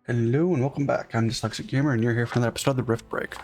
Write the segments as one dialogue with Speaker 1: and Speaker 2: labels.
Speaker 1: Hello and welcome back. I'm Dyslexic Gamer and you're here for another episode of the Riftbreaker.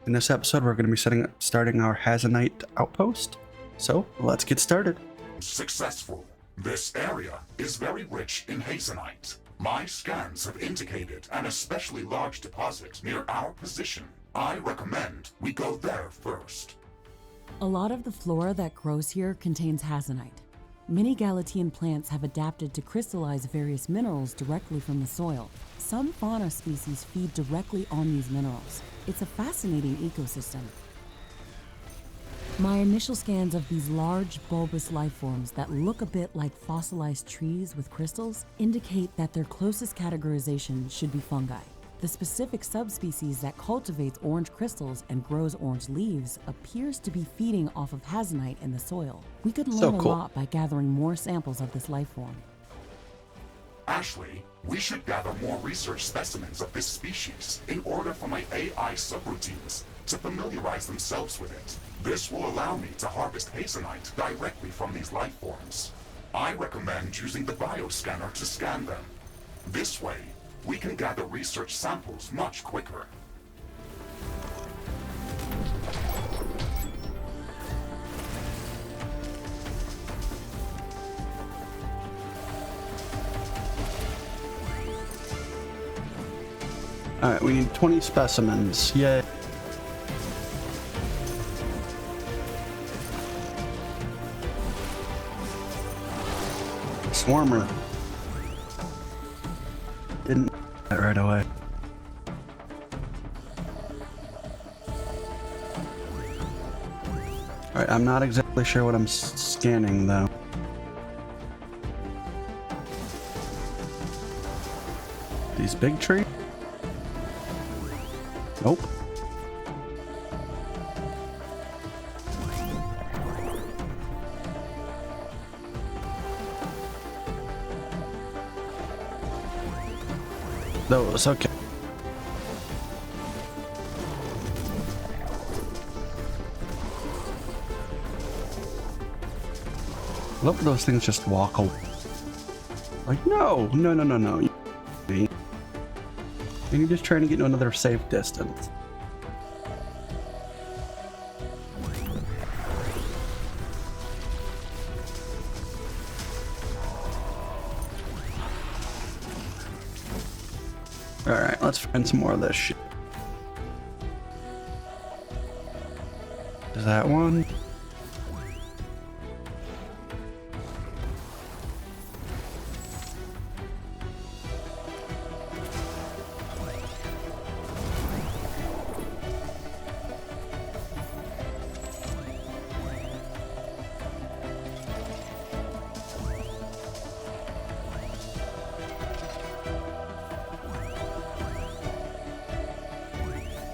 Speaker 1: In this episode, we're going to be starting our Hazanite Outpost. So, let's get started.
Speaker 2: Successful. This area is very rich in hazanite. My scans have indicated an especially large deposit near our position. I recommend we go there first.
Speaker 3: A lot of the flora that grows here contains hazanite. Many Galatian plants have adapted to crystallize various minerals directly from the soil. Some fauna species feed directly on these minerals. It's a fascinating ecosystem. My initial scans of these large, bulbous life forms that look a bit like fossilized trees with crystals indicate that their closest categorization should be fungi. The specific subspecies that cultivates orange crystals and grows orange leaves appears to be feeding off of hazanite in the soil. We could learn a lot by gathering more samples of this life form.
Speaker 2: Ashley, we should gather more research specimens of this species in order for my AI subroutines to familiarize themselves with it. This will allow me to harvest hazanite directly from these life forms. I recommend using the bioscanner to scan them. This way, we can gather research samples much quicker.
Speaker 1: Alright, we need 20 specimens. Yay. Swarmer. Didn't that right away. Alright, I'm not exactly sure what I'm scanning though. These big trees? Nope. Those, okay. Look, those things just walk away. Like, no. And you're just trying to get to another safe distance. Alright, let's find some more of this shit. Is that one?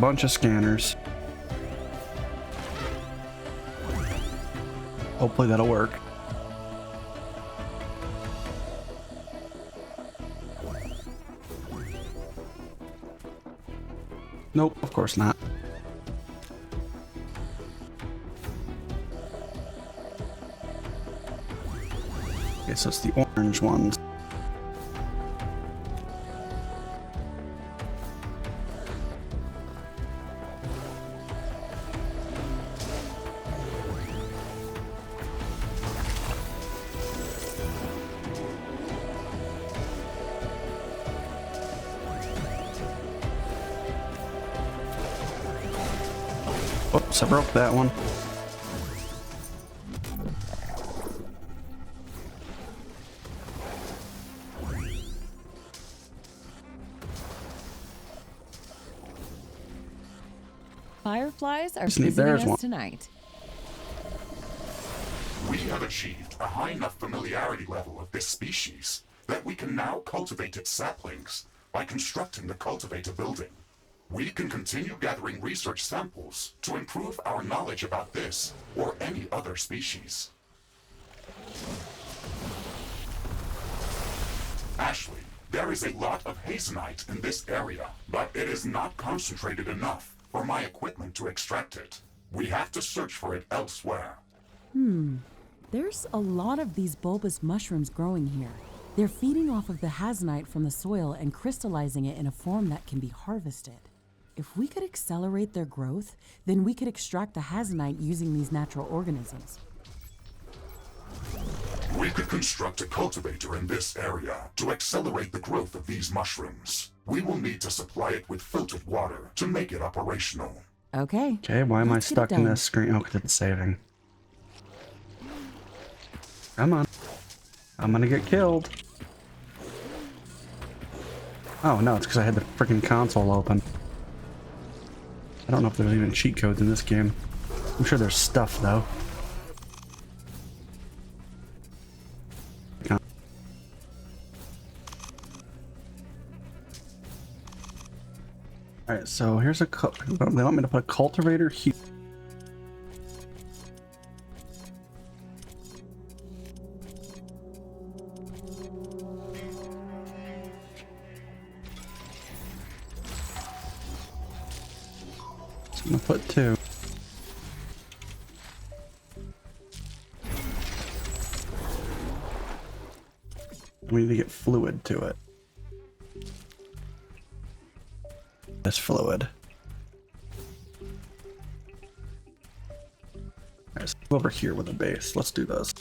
Speaker 1: Bunch of scanners. Hopefully that'll work. Nope, of course not. Okay, so it's the orange ones. Oops, I broke that one.
Speaker 3: Fireflies are visiting us tonight.
Speaker 2: We have achieved a high enough familiarity level of this species that we can now cultivate its saplings by constructing the cultivator building. We can continue gathering research samples to improve our knowledge about this or any other species. Ashley, there is a lot of hazanite in this area, but it is not concentrated enough for my equipment to extract it. We have to search for it elsewhere.
Speaker 3: There's a lot of these bulbous mushrooms growing here. They're feeding off of the hazonite from the soil and crystallizing it in a form that can be harvested. If we could accelerate their growth, then we could extract the hazonite using these natural organisms.
Speaker 2: We could construct a cultivator in this area to accelerate the growth of these mushrooms. We will need to supply it with filtered water to make it operational.
Speaker 3: Okay.
Speaker 1: Okay, why am I
Speaker 3: Let's get it
Speaker 1: stuck in
Speaker 3: done.
Speaker 1: this screen? Oh, because it's saving. Come on. I'm gonna get killed. Oh no, it's because I had the freaking console open. I don't know if there's even cheat codes in this game. I'm sure there's stuff though. Alright, so here's a they want me to put a cultivator here. So I'm gonna put 2. We need to get fluid to it. This fluid. Alright, so over here with a base. Let's do this.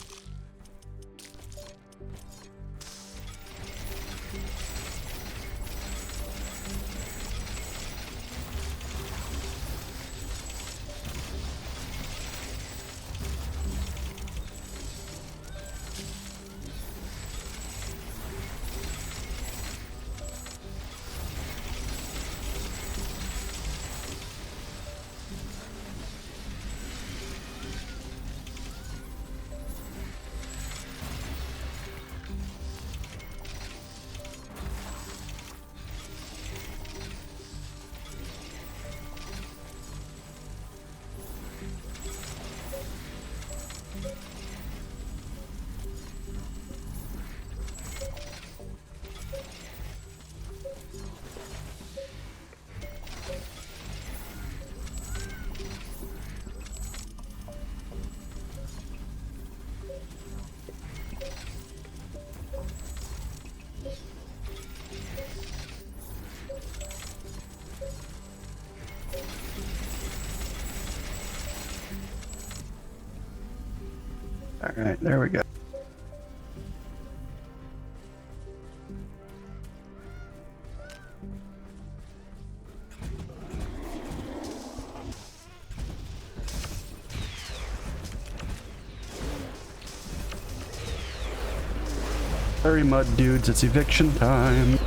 Speaker 1: Alright, there we go. Sorry, mud dudes, it's eviction time.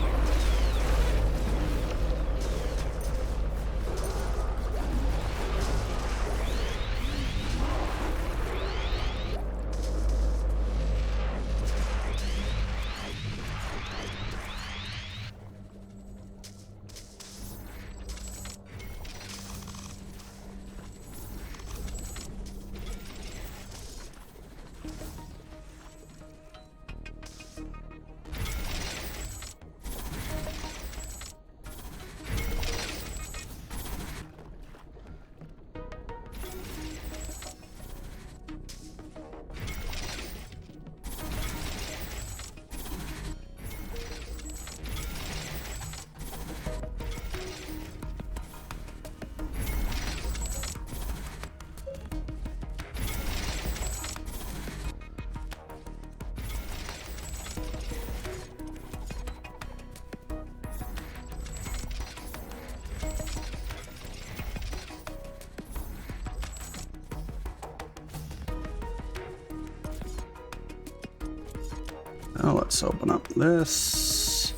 Speaker 1: Now let's open up this.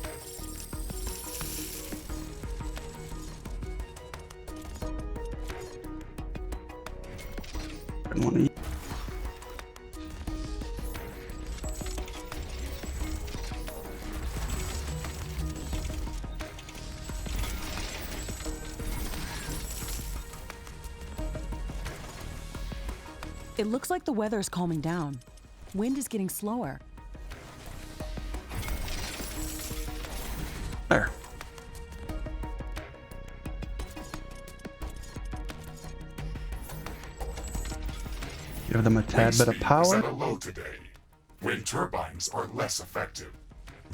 Speaker 1: I want to eat.
Speaker 3: It looks like the weather is calming down. Wind is getting slower.
Speaker 1: There. Give them a tad bit of
Speaker 2: Wind speed is
Speaker 1: power.
Speaker 2: at a low today. Wind turbines are less effective.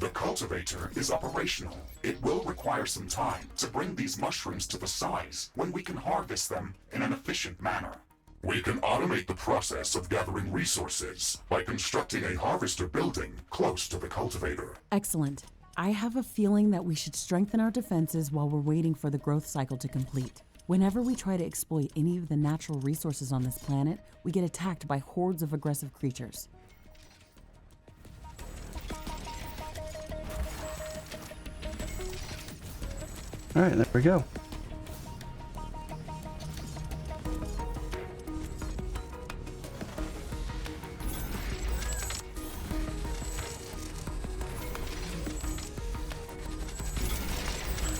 Speaker 2: The cultivator is operational. It will require some time to bring these mushrooms to the size when we can harvest them in an efficient manner. We can automate the process of gathering resources by constructing a harvester building close to the cultivator.
Speaker 3: Excellent. I have a feeling that we should strengthen our defenses while we're waiting for the growth cycle to complete. Whenever we try to exploit any of the natural resources on this planet, we get attacked by hordes of aggressive creatures.
Speaker 1: All right, there we go.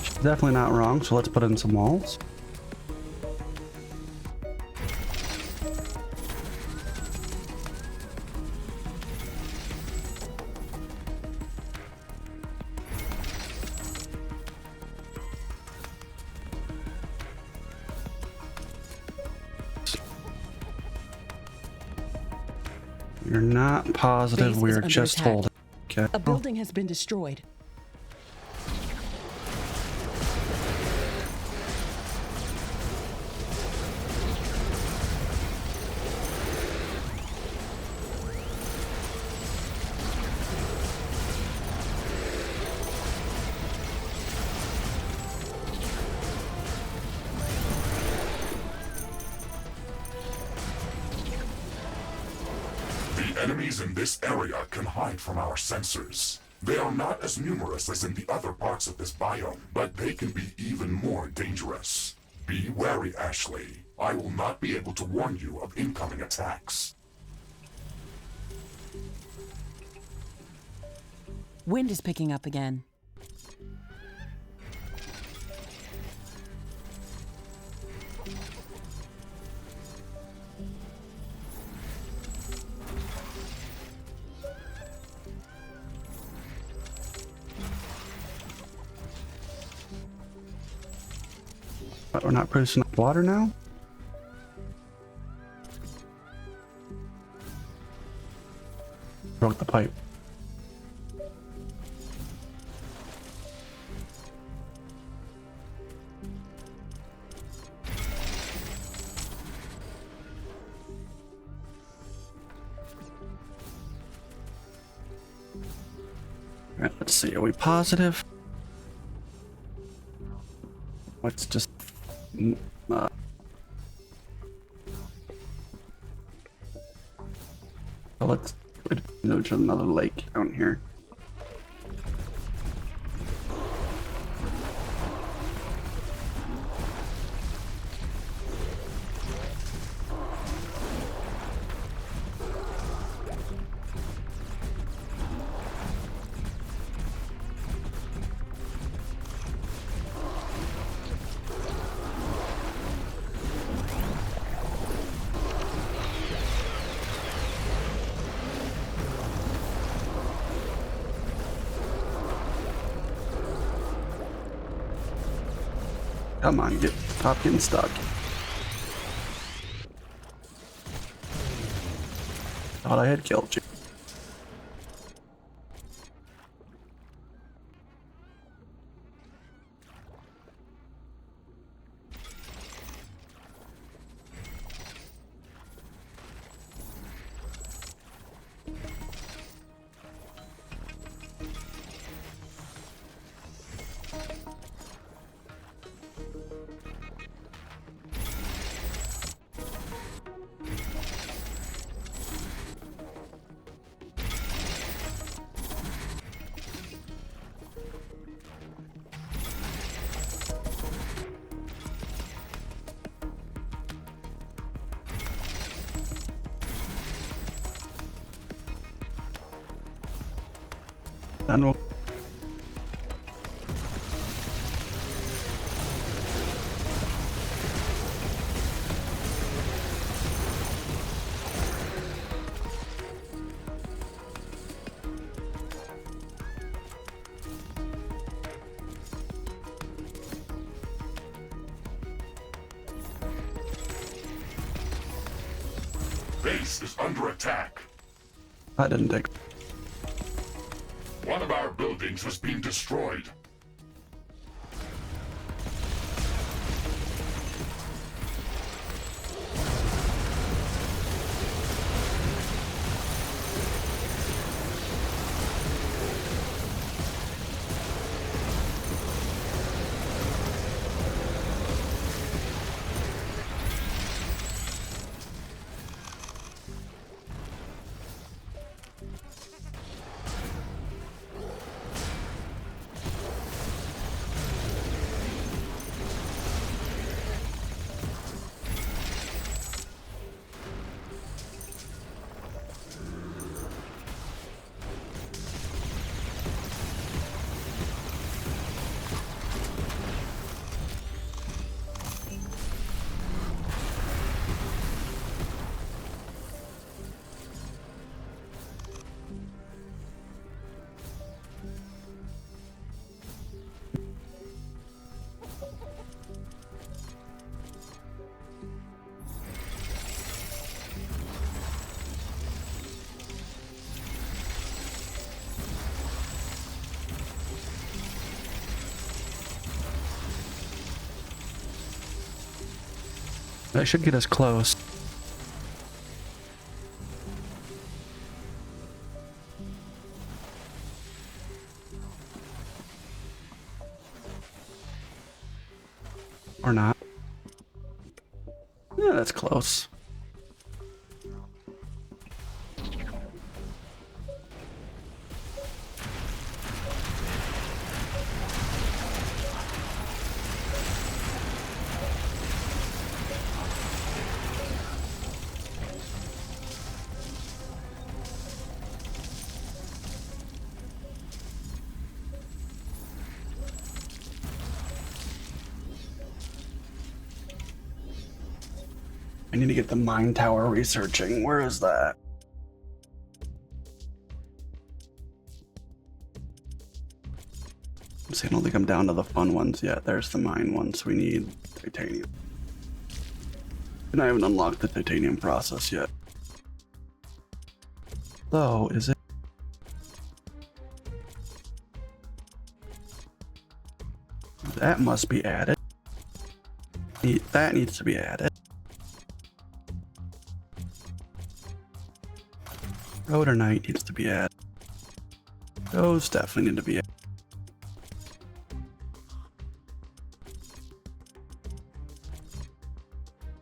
Speaker 1: She's definitely not wrong, so let's put in some walls. You're not positive.
Speaker 3: Base is
Speaker 1: We're
Speaker 3: under
Speaker 1: just
Speaker 3: attack.
Speaker 1: holding. Okay.
Speaker 3: A building has been destroyed.
Speaker 2: The enemies in this area can hide from our sensors. They are not as numerous as in the other parts of this biome, but they can be even more dangerous. Be wary, Ashley. I will not be able to warn you of incoming attacks.
Speaker 3: Wind is picking up again.
Speaker 1: But we're not producing water now? Broke the pipe. Alright, let's see. Are we positive? Let's just let's go to another lake down here. Come on, stop getting stuck. Thought I had killed you. And we'll
Speaker 2: Base is under attack.
Speaker 1: I didn't take.
Speaker 2: One of our buildings was being destroyed.
Speaker 1: That should get us close. Or not. Yeah, that's close. I need to get the mine tower researching. Where is that? See, I don't think I'm down to the fun ones yet. There's the mine ones. We need titanium. And I haven't unlocked the titanium process yet. Though, is it? That must be added. That needs to be added. Rhodonite needs to be added. Those definitely need to be added.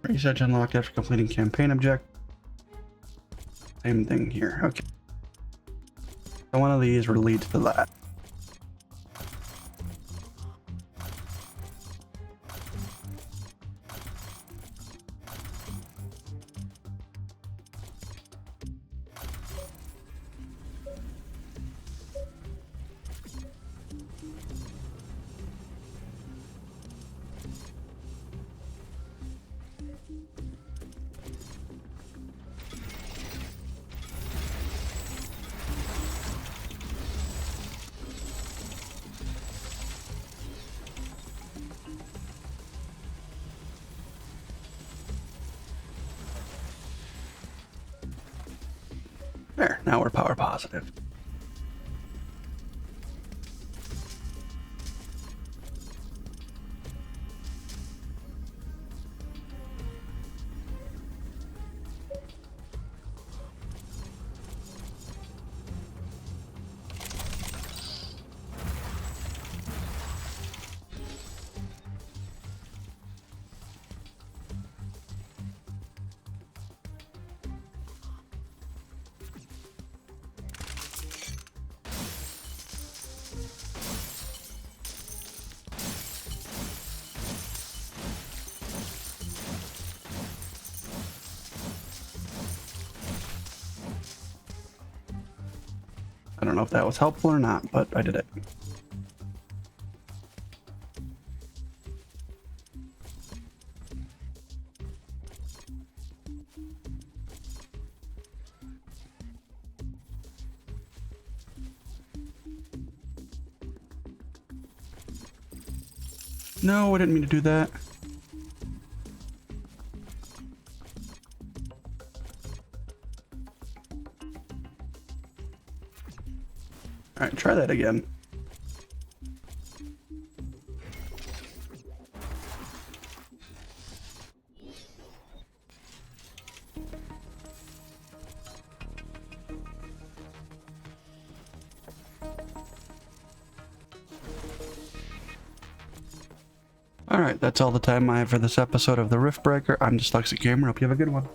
Speaker 1: Research unlocked after completing campaign objective. Same thing here. Okay. So one of these will lead to that. There, now we're power positive. I don't know if that was helpful or not, but I did it. No, I didn't mean to do that. Alright, try that again. Alright, that's all the time I have for this episode of the Riftbreaker. I'm Dyslexic Gamer. Hope you have a good one.